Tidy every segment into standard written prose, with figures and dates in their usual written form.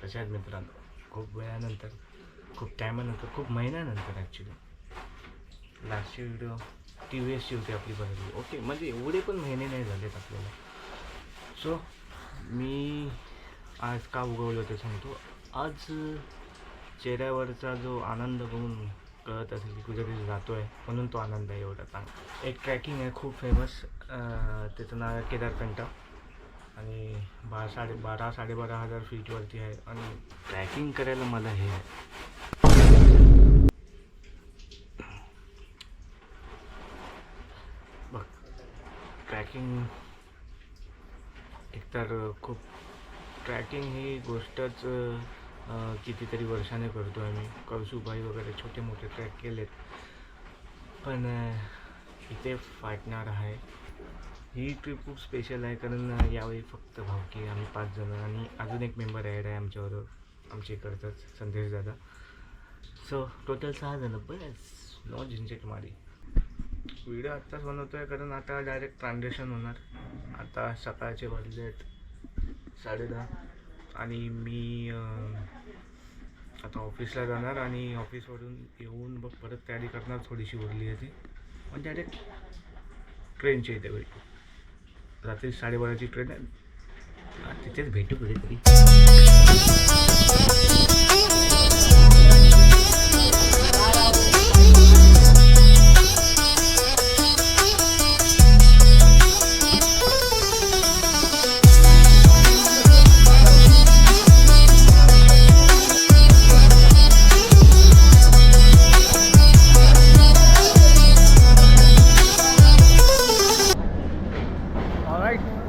कशा आहेत मित्रांनो? खूप वेळानंतर, खूप टायमानंतर, खूप महिन्यानंतर ॲक्च्युली लास्टची व्हिडिओ TVSची होती आपली बनवली. ओके, म्हणजे एवढे पण महिने नाही झालेत आपल्याला. सो मी आज का उगवलं ते सांगतो. आज चेहऱ्यावरचा जो आनंद बघून कळत असेल की कुठेतरी जातो आहे, म्हणून तो आनंद आहे एवढा चांगला. एक ट्रॅकिंग आहे खूप फेमस, त्याचं नाव आहे केदारकंठा आणि 12,000-12,500 फीटवरती आहे. आणि ट्रॅकिंग करायला मला हे आहे, बघ ट्रॅकिंग एकतर खूप ट्रॅकिंग ही गोष्टच कितीतरी वर्षाने करतो आहे मी. कळसूबाई वगैरे छोटे मोठे ट्रॅक केलेत, पण इथे फाटणार आहे. ही ट्रिप खूप स्पेशल आहे कारण यावेळी फक्त भावकी आम्ही 5 जण आणि अजून एक मेंबर ॲड आहे आमच्याबरोबर, आमच्या इकडचाच संदेश दादा. सो टोटल 6 जण, बस नो झंझट मारी. व्हिडिओ आत्ताच बनवतो आहे कारण आता डायरेक्ट ट्रान्झॅक्शन होणार. आता सकाळचे वाजलेत 10:30 आणि मी आता ऑफिसला जाणार आणि ऑफिसवरून येऊन बघ परत तयारी करणार, थोडीशी उरली आहे ती, पण डायरेक्ट ट्रेनच्या इथे भेटू. रात्री 12:30ची ट्रेन आहे, तिथेच भेटू कुठेतरी.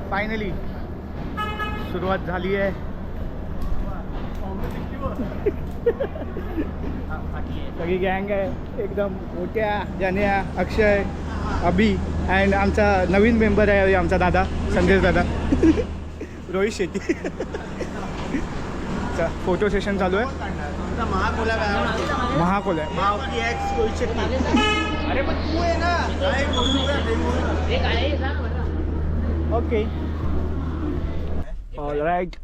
फायनली सुरुवात झाली आहे. सगळी गँग आहे एकदम. मोठ्या जान्या, अक्षय, अभि अँड आमचा नवीन मेंबर आहे आमचा दादा संदेश दादा रोहित शेट्टी. फोटो सेशन चालू आहे. महाकोल आहे. अरे पण तू आहे ना. ओके ऑलराईट,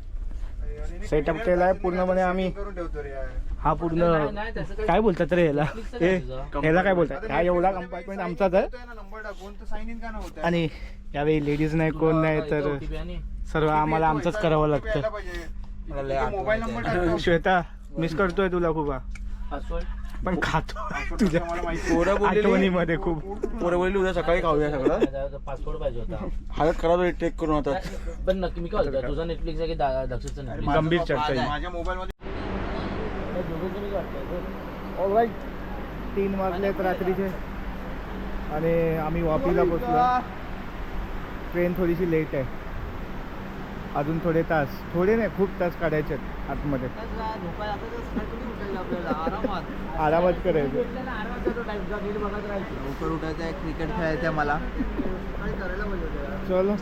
सेटअप केला आहे पूर्णपणे आम्ही. हा पूर्ण काय बोलतात रे ह्याला, ह्याला काय बोलतात, हा एवढा कंपार्टमेंट आमचाच आहे. आणि यावेळी लेडीज नाही कोण नाही तर सर्व आम्हाला आमचंच करावं लागतं. श्वेता मिस करतोय तुला खूप, पण खातो तुझ्या आठवणीमध्ये खूप. पोरं बोलली उद्या सकाळी खाऊया सगळं. पासपोर्ट पाहिजे होता. हालत खराब टेक करून आता. पण नक्की मी काय बोलतो, तुझा नेटफ्लिक्स आहे की दक्षिणचं नेटफ्लिक्स? गंभीर चर्चा. माझ्या मोबाईल मध्ये ऑलराईट 3 वाजलेत रात्रीचे आणि आम्ही वापीला पोचलो. ट्रेन थोडीशी लेट आहे, अजून थोडे तास, थोडे नाही खूप तास काढायचे आहेत आतमध्ये. आरामात करायचं. लवकर उठायचं आहे, क्रिकेट खेळायचं आहे मला. चलो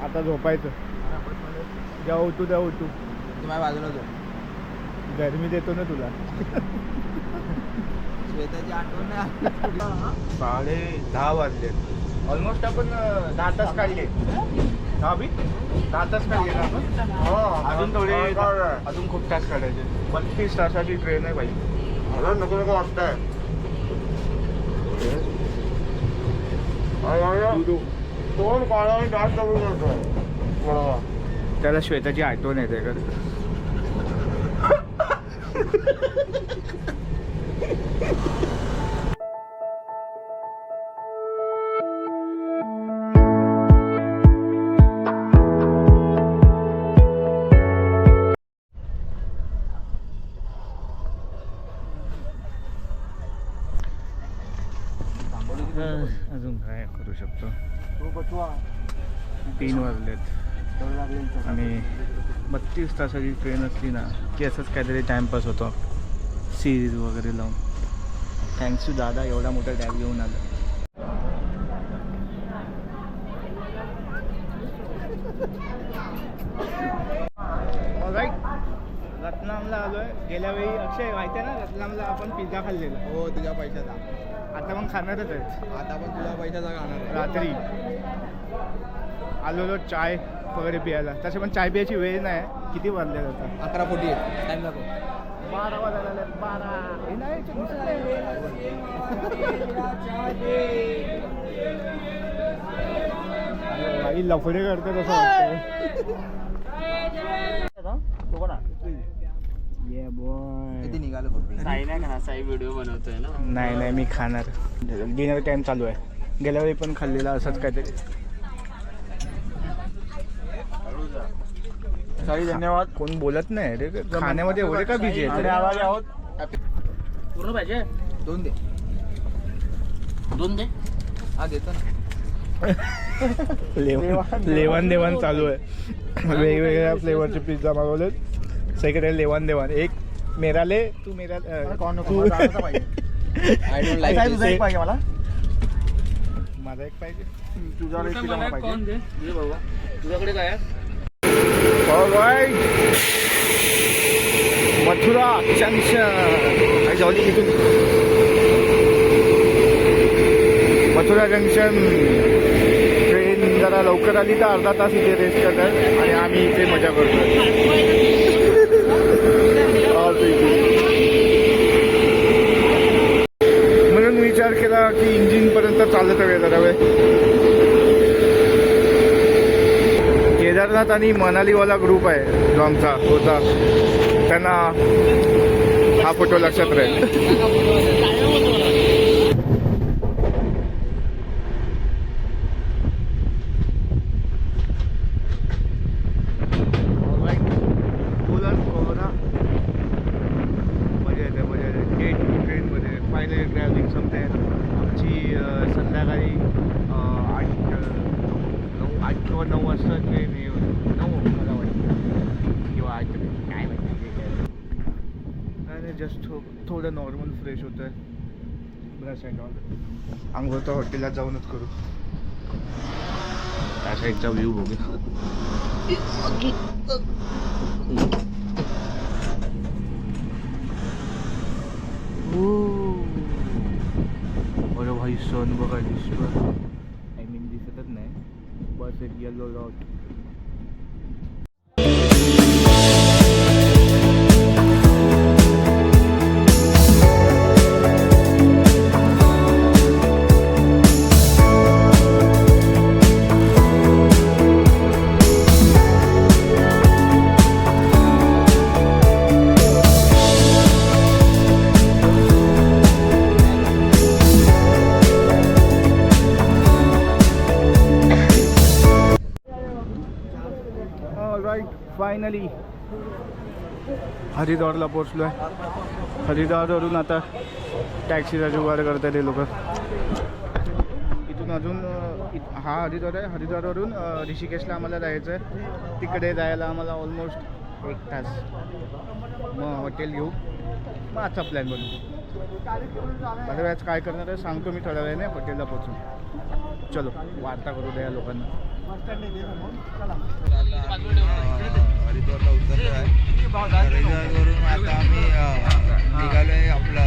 आता झोपायचं. जेव्हा उठू तेव्हा उठू. तुम्हाला बाजूला जाऊ. गरमी देतो ना तुला. श्वेताची आठवण नाही. 10:30 वाजलेत. ऑलमोस्ट आपण 10 तास काढले. 10 तास काढले ना आपण. अजून थोडे, अजून खूप तास काढायचे. 32 तासाची ट्रेन आहे बाई. नको नको वाटतंय. कोण काढा जास्त करतोय. त्याला श्वेताची आठवण येते का? अजून काय करू शकतो. 3 वाजलेत आणि 32 तासाची ट्रेन असली ना की असंच काहीतरी टाईमपास होतो, सिरीज वगैरे लावून. थँक्स टू दादा एवढा मोठा टॅब घेऊन आला. ऑलराईट, रत्नामला आलो आहे. गेल्या वेळी अक्षय माहिती आहे ना, रत्नामला आपण पिझ्झा खाल्लेला. हो तुझ्या पैशाचा. आता मग खाणारच आहे. आता पण तुझ्या पैशाचा खाणार. रात्री आलेलो चाय वगैरे प्यायला. तसे पण चाय प्यायची वेळ नाही. किती वाजले जातात? 11:40 टाइम दाखव. 12 वाजायला आले. 12 हे नाही इथे दिसत नाही. अरे बाई लफडे करते तसं वाटतं. ये बॉय. किती निघालं बघ. साई नाही खाणार, साई व्हिडिओ बनवतोय ना. नाही नाही मी खाणार. डिनर टाइम चालू आहे. गेल्या वेळी पण खाल्लेला असंच काहीतरी. साई धन्यवाद. कोण बोलत नाही रे. खाण्यामध्ये एवढे का बिझी आहे? आवाज आहोत. पूर्ण पाहिजे 2 दे. 2 दे. हा देतो ना. लेवान देवाण चालू आहे. वेगवेगळ्या फ्लेवरचे पिझ्झा मागवले. सगळे लेवान देवाण. एक मेरा ले तू मेरा आय डोंट लाईक तुझा पाहिजे मला. माझा एक पाहिजे. तुझ्याकडे काय आहे? Alright Mathura junction. जाऊ दे इथून. मथुरा जंक्शन ट्रेन जरा लवकर आली तर अर्धा तास इथे रेस्ट करतात आणि आम्ही इथे मजा करतो. म्हणून विचार केला की इंजिनपर्यंत चालत हवे जरा वेळ. केदारनाथ आणि मनालीवाला ग्रुप आहे जो आमचा होता, त्यांना हा फोटो लक्षात राहील. मजा येते मजा येते. गेट ट्रेनमध्ये फायनली ट्रॅव्हलिंग संपते. आमची संध्याकाळी 8 किंवा 9 वाजता ट्रेन हे 9 मला वाटतं किंवा 8 काय माहिती आणि जस्ट थोडं नॉर्मल फ्रेश होतं आहे. Brush and all. आंघोळ तर हॉटेलला जाऊनच करू. त्या साईडचा व्ह्यू बघू. अरे भाई सन बघा दिसतो. आय मीन दिसतच नाही. बस एक येलो डॉट. फायनली हरिद्वारला पोचलो आहे. हरिद्वारवरून आता टॅक्सीचा जुगाड करतात ते लोक. इथून अजून हा हरिद्वार आहे. हरिद्वारवरून ऋषिकेशला आम्हाला जायचं आहे. तिकडे जायला आम्हाला ऑलमोस्ट 1 तास. मग हॉटेल घेऊ. मग आजचा प्लॅन बनवू. माझ्या वेळेस काय करणार आहे सांगतो मी थोड्या वेळाने हॉटेलला पोचून. चलो वार्ता करू द्या लोकांना. हरिद्वारला उतरलो आहे. हरिद्वारवरून आता आम्ही निघालो आहे आपला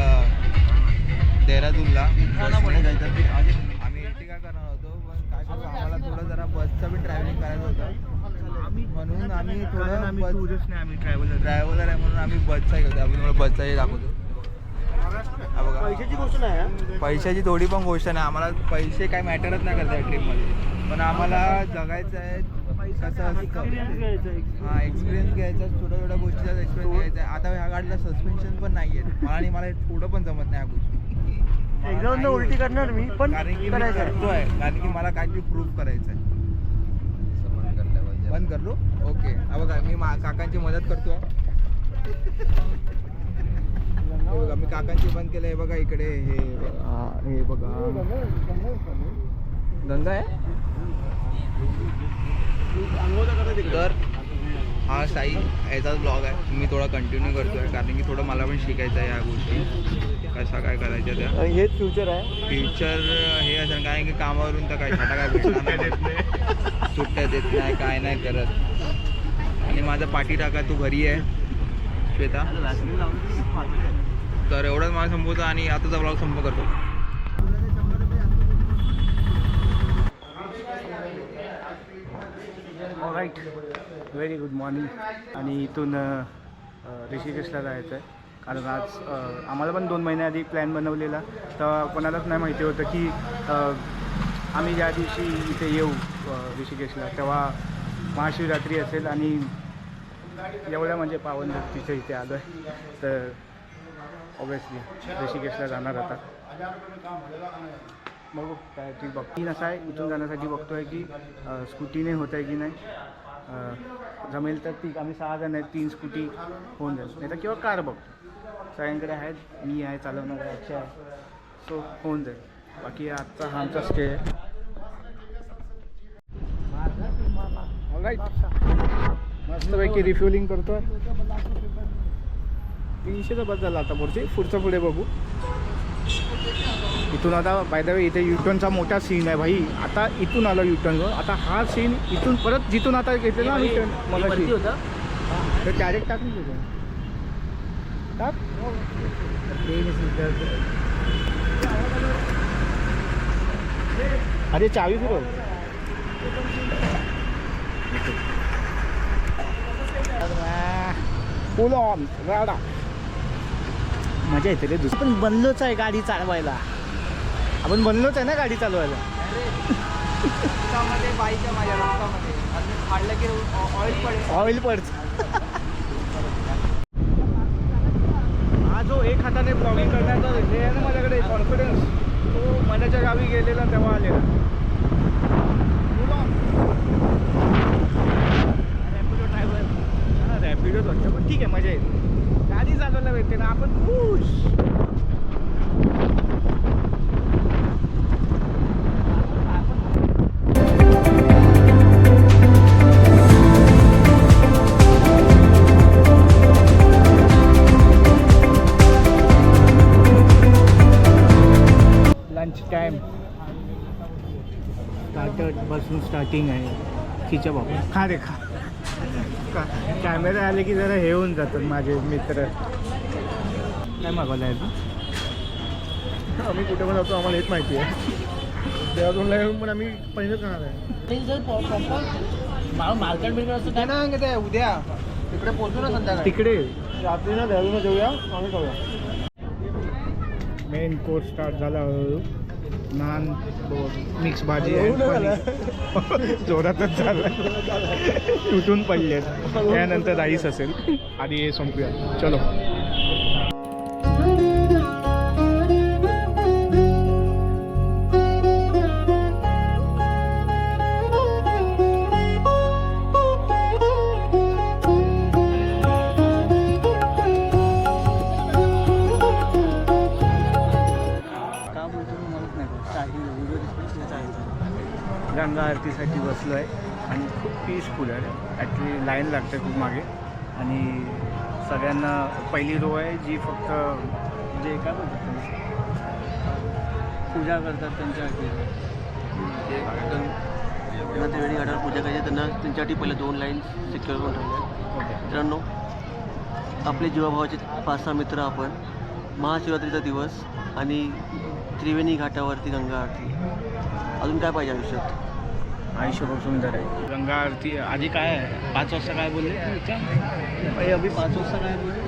देहरादूनला. आम्ही इर्टिगा करणार होतो पण काय करू आम्हाला थोडं जरा बसचं बी ट्रॅव्हलिंग करायचं होतं म्हणून आम्ही थोडं टुरिस्ट नाही, आम्ही ड्रायव्हर आहे म्हणून आम्ही बसचा घेतो. आपण तुम्हाला बसचाही दाखवतो. हा बघा पैशाची गोष्ट नाही. पैशाची थोडी पण गोष्ट नाही. आम्हाला पैसे काय मॅटरच नाही करत आहे ट्रिपमध्ये. पण आम्हाला जगायचं आहे कसं असतं. हां एक्सपिरियन्स घ्यायचा. छोट्या छोट्या गोष्टीचा एक्सपिरियन्स घ्यायचा आहे. आता ह्या गाडीला सस्पेन्शन पण नाही आहे आणि मला थोडं पण जमत नाही ह्या गोष्टी. एकदम उलटी करणार मी पण कारण की मी करतोय कारण की मला काहीतरी प्रूव्ह करायचं आहे. बंद करलो ओके. हा बघा मी काकांची मदत करतो. बघा मी काकांची बंद केलं. हे बघा इकडे हे बघा गंगा आहे. तर हा साई याचाच ब्लॉग आहे. मी थोडा कंटिन्यू करतोय कारण की थोडं मला पण शिकायचं आहे ह्या गोष्टी कशा काय करायच्या त्या. हेच फ्युचर आहे. फ्युचर हे असं कारण की कामावरून तर काय छाटा काय भेटणार नाही. सुट्ट्या देत नाही काय नाही करत. आणि माझा पाठी टाका तू घरी आहे श्वेता. तर एवढंच मला संपवतो आणि आताचा ब्लॉग संप करतो. Right, very good morning. आणि इथून ऋषिकेशला जायचं आहे. कारण आज आम्हाला पण 2 महिने आधी प्लॅन बनवलेला, तर कोणालाच नाही माहिती होतं की आम्ही ज्या दिवशी इथे येऊ ऋषिकेशला तेव्हा महाशिवरात्री असेल आणि एवढ्या म्हणजे पावन धरतीच्या इथे आलो आहे. तर ऑब्वियसली ऋषिकेशला जाणार आता. बघू काय ती बघती नसा आहे. इथून जाण्यासाठी बघतो आहे की स्कूटीने होत आहे की नाही. जमेल तर ती आम्ही 6 जण आहेत, 3 स्कूटी होऊन जाईल, नाही तर किंवा कार बघतो. सगळ्यांकडे आहेत, मी आहे, चालवणार आहे, अच्छा आहे, सो होऊन जाईल. बाकी आजचा हा आमचा स्टे आहे. ऑलराईट, मस्तपैकी रिफ्युलिंग करतो आहे. 300चा बस झाला आता. पुढचं पुढे बघू. इथून आता बाय द वे इथे युटर्नचा मोठा सीन आहे भाई. आता इथून आलो युटर्नवर. आता हा सीन इथून परत जिथून आता घेतलं ना युटर्न मला होतं तर डायरेक्ट टाकून देतो. टाक. अरे चावी फिरव. फुल ऑन राडा. मजा येते रे. दुसरं पण बनलोच आहे गाडी चालवायला. आपण बनलोच आहे ना गाडी चालवायला. बाईच्या माझ्या रक्तामध्ये काढलं की ऑइल पडतं. हा जो एक हाताने ब्लॉगिंग करण्याचा हे आहे ना माझ्याकडे कॉन्फिडन्स, तो मनाच्या गावी गेलेला तेव्हा आलेला. रॅपिडो ड्रायव्हर. हां रॅपिडोच वाटतं, पण ठीक आहे, मजा येते. गाडी चालवायला भेटते ना, आपण खुश. लंच टाइम स्टार्टरपासून स्टार्टिंग आहे. खिचा बाबा खा रे खा. कॅमेरा आले की जरा हे होऊन जातात माझे मित्र. काय मागवलं आहे तू? आम्ही कुठे पण जातो आम्हाला हेच माहिती आहे. देहरादूनला येऊन पण आम्ही पहिलं खाणार आहे. मार्केट बिलकुल असं काय ना ते उद्या तिकडे पोहोचू ना संध्याकाळी. तिकडे रात्री ना देहरादूनला जाऊया, आम्ही खाऊया. मेन कोर्स स्टार्ट झाला हळूहळू. नान मिक्स भाजी आहे. जोरातच झालं. तुटून पडले. त्यानंतर राईस असेल. आधी हे संपूया. चलो. गंगा आरतीसाठी बसलो आहे आणि खूप पीसफुल आहे. ॲक्च्युली लाईन लागते खूप मागे आणि सगळ्यांना पहिली रो आहे जी फक्त जे काय बोलतात पूजा करतात त्यांच्यासाठी. त्यांना त्यावेळी घाटावर पूजा करायची, त्यांना त्यांच्यासाठी पहिले 2 लाईन सिक्युअर करून ठेवल्या. मित्रांनो, आपले जीवाभावाचे 5-6 मित्र आपण. महाशिवरात्रीचा दिवस आणि त्रिवेणी घाटावरती गंगा आरती. अजून काय पाहिजे आयुष्यात? आयुष्य खूप सुंदर आहे. गंगा आरती आधी काय आहे? 5 वाजता काय बोलले? अभि 5 वाजता काय बोलले?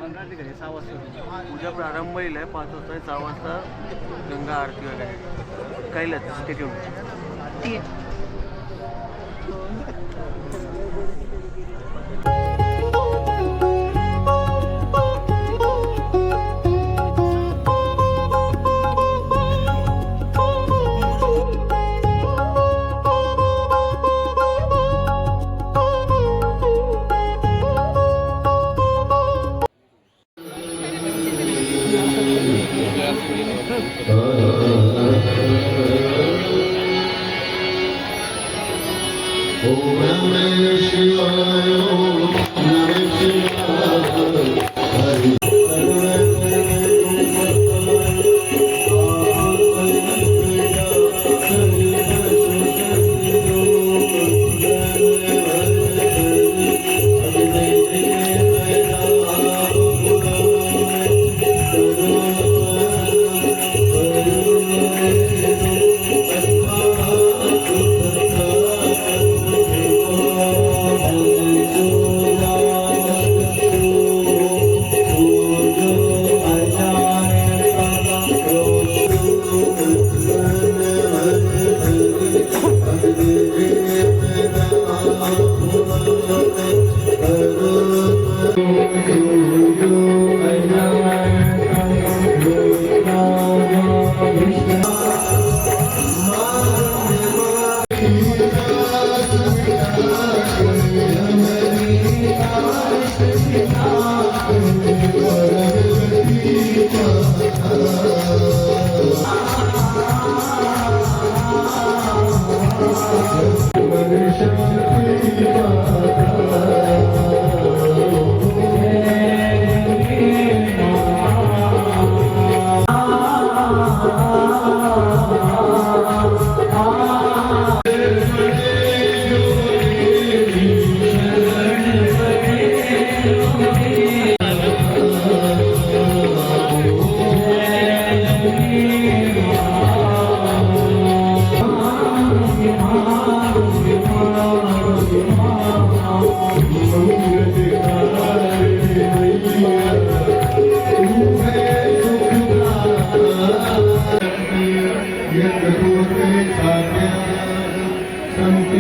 गंगा आरती कधी 6 वाजता. पूजा प्रारंभ होईल आहे 5 वाजता, 6 वाजता गंगा आरती वगैरे. कळलंच, स्टे ट्यून. ठीक आहे.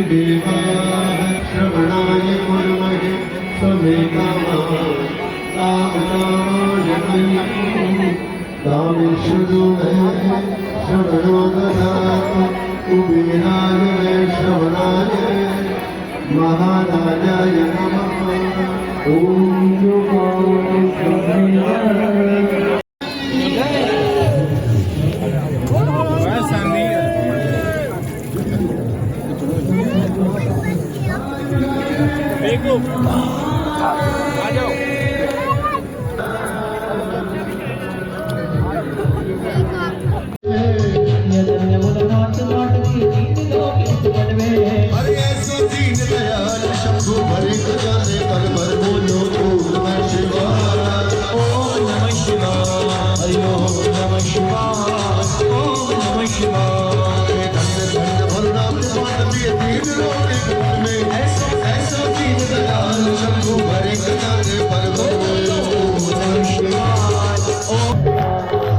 देवा श्रवणाय कुर्महे समे कामाय कामेषु मे श्रवणो ददातु कुबेराय मे श्रवणाय महाराजाय नमः ॐ अरे ऐसा दीन दयाल शंभु भरे खजाने कर भर बोलो ओम नमः शिवाय ओम नमः शिवाय हरि ओम नमः शिवाय ओम नमः शिवाय धन्य धन्य भरनाम मानवीय दीन लोक में ऐसा दीन दयाल शंभु भरे खजाने पर भर बोलो ओम नमः शिवाय ओम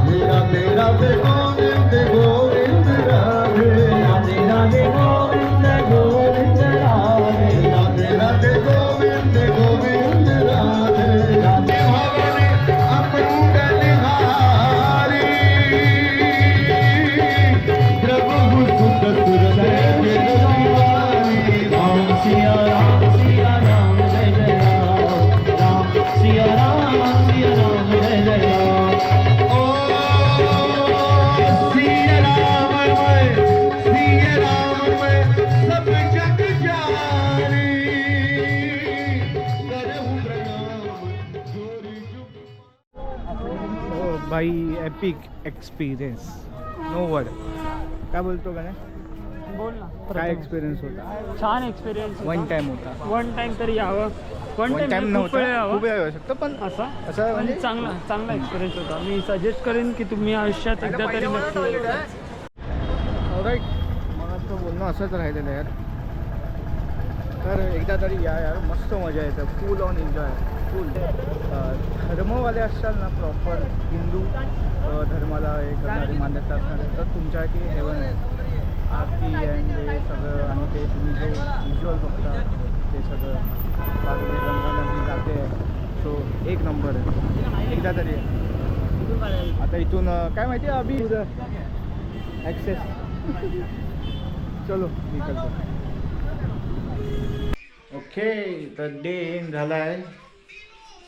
मेरा तेरा गोविंद गोविंद राधे राधे राधे गोविंद गोविंद राधे राधे राधे गोविंद गोविंद राधे राधे भवानी अमृत निहारी प्रभु सुत सुर राम सिया राम जय जय राम सिया राम जय जय राम ओ सिया राम मैं सब जग जानी करहूं प्रणाम जोरी चुप बाई एपिक एक्सपिरियन्स नो वर्ड काय बोलतो का नाही बोल ना काय एक्सपिरियन्स होता छान एक्सपिरियन्स वन टाइम होता वन टाइम तरी यावं वन वन टाइम टाइम खूप नव्हता वेळ खूप यावं वेळ येऊ शकतो पण असा असं पण म्हणजे चांगला एक्सपिरियन्स होता मी सजेस्ट करेन की तुम्ही आयुष्यात एकदा तरी नक्की या. राईट मला तर बोलणं असंच राहिलेलं आहे यार तर एकदा तरी या यार मस्त मजा येते फुल ऑन एन्जॉय फुल धर्मवाले असाल ना प्रॉपर हिंदू धर्माला हे करणारी मान्यता असणारे तर तुमच्यासाठी हेवन आहे आरती अँड हे सगळं आणि ते तुम्ही जो व्हिज्युअल बघता ते सगळं बाजूने गंगा नदी जाते सो एक नंबर आहे एकदा तरी आता इथून काय माहिती आहे अभि ॲक्सेस चलो निकलतो ओके तर डे एंड झाला आहे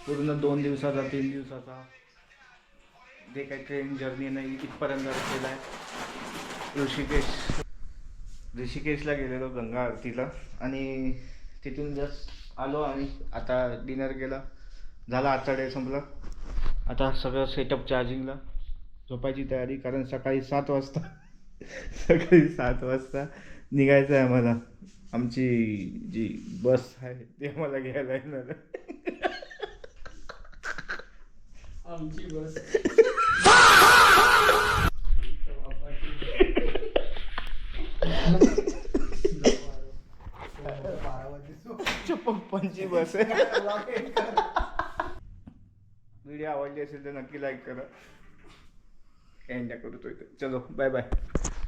पूर्ण 2 दिवसाचा 3 दिवसाचा जे काही ट्रेन जर्नी नाही इथपर्यंत केला आहे ऋषिकेशला गेलेलो गंगा आरतीला आणि तिथून जस्ट आलो आणि आता डिनर केला झाला आजचा डे संपला आता सगळं सेटअप चार्जिंगला झोपायची तयारी कारण सकाळी 7 वाजता निघायचं आहे आम्हाला आमची जी बस आहे ती आम्हाला घ्यायला येणार आमची बस पप्पांची बस आहे व्हिडिओ आवडली असेल तर नक्की लाईक करा एंड करतोय चलो बाय बाय